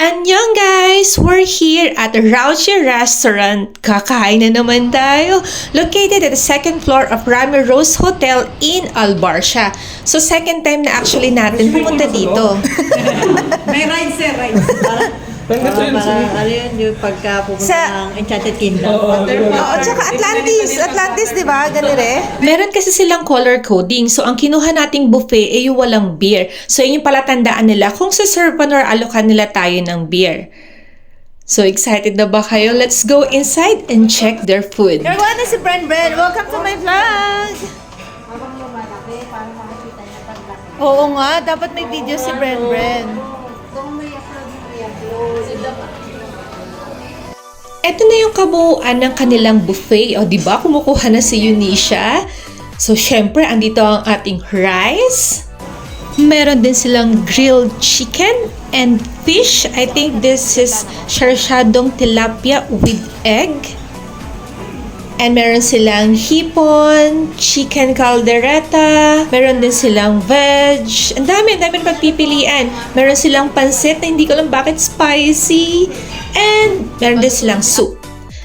Annyeong guys! We're here at Rauchi Restaurant. Kakain na naman tayo. Located at the second floor of Rami Rose Hotel in Albarcia. So second time na actually natin pumunta dito. May rides sir, rides. Para ano yun, yung pagka pupunta ng Enchanted Kingdom. Oo, tsaka Atlantis, di ba? Ganun eh. Meron kasi silang color coding. So ang kinuha nating buffet ay yung walang beer. So yun yung palatandaan nila kung sa-servan or alokan nila tayo ng beer. So excited na ba kayo? Let's go inside and check their food. Everyone, na si Bren. Welcome to my vlog! Oo nga, dapat may video si Bren. Ito na yung kabuuan ng kanilang buffet. O, di ba? Kumukuha na si Eunicia. So, syempre, andito ang ating rice. Meron din silang grilled chicken and fish. I think this is sarsyadong tilapia with egg. And meron silang hipon, chicken caldereta, meron din silang veg. Ang dami na pagpipilian. Meron silang pansit na hindi ko alam bakit spicy. And meron din silang soup.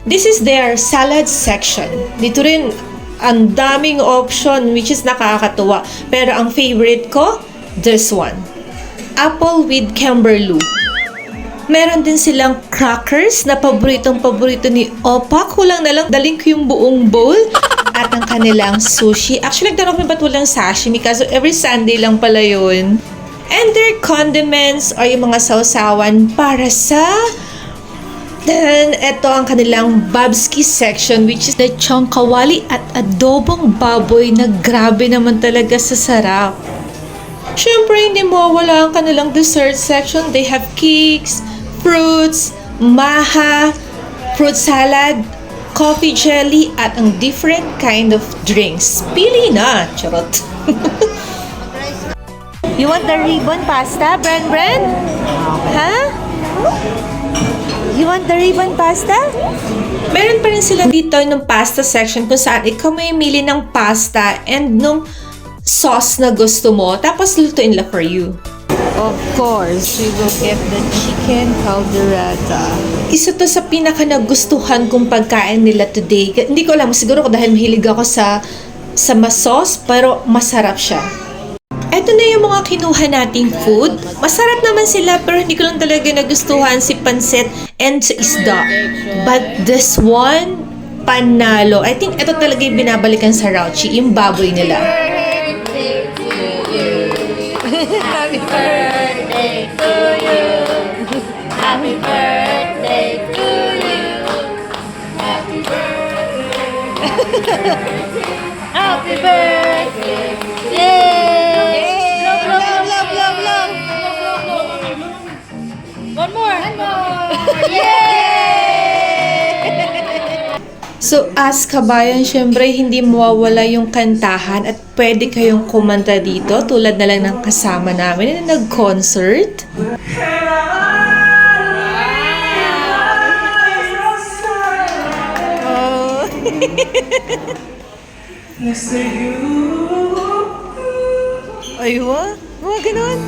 This is their salad section. Dito rin, ang daming option which is nakakatuwa. Pero ang favorite ko, this one. Apple with camberloo. Meron din silang crackers na paboritong-paborito ni Opa. Kulang na lang daling ko yung buong bowl. At ang kanilang sushi. Actually, nagtanong kami ba't walang sashimi kasi every Sunday lang pala yun. And their condiments or yung mga sausawan para sa... Then, ito ang kanilang babski section which is the chongkawali at adobong baboy na grabe naman talaga sa sarap. Siyempre, hindi mawawala ang kanilang dessert section. They have cakes, fruits, maha, fruit salad, coffee jelly, at ang different kind of drinks. Pili na! Charot! You want the ribbon pasta, Bren? Ha? You want the ribbon pasta? Meron pa rin sila dito ng pasta section kung saan ikaw may mili ng pasta and nung sauce na gusto mo, tapos lutuin lang for you. Of course, we will get the chicken caldereta. Isa to sa pinaka nagustuhan kong pagkain nila today. Hindi ko alam, siguro dahil mahilig ako sa sauce, pero masarap siya. Ito na yung mga kinuha nating food. Masarap naman sila, pero hindi ko lang talaga nagustuhan si pansit and sa isda. But this one, panalo. I think ito talaga yung binabalikan sa Rauchi, yung baboy nila. Happy birthday to you. Happy birthday to you. Happy birthday. Happy birthday. Yay! Love. One more. Yay! So, as kabayan, syempre, hindi mawawala yung kantahan at pwede kayong kumanta dito tulad na lang ng kasama namin na nag-concert. Aywa? Mga ganun.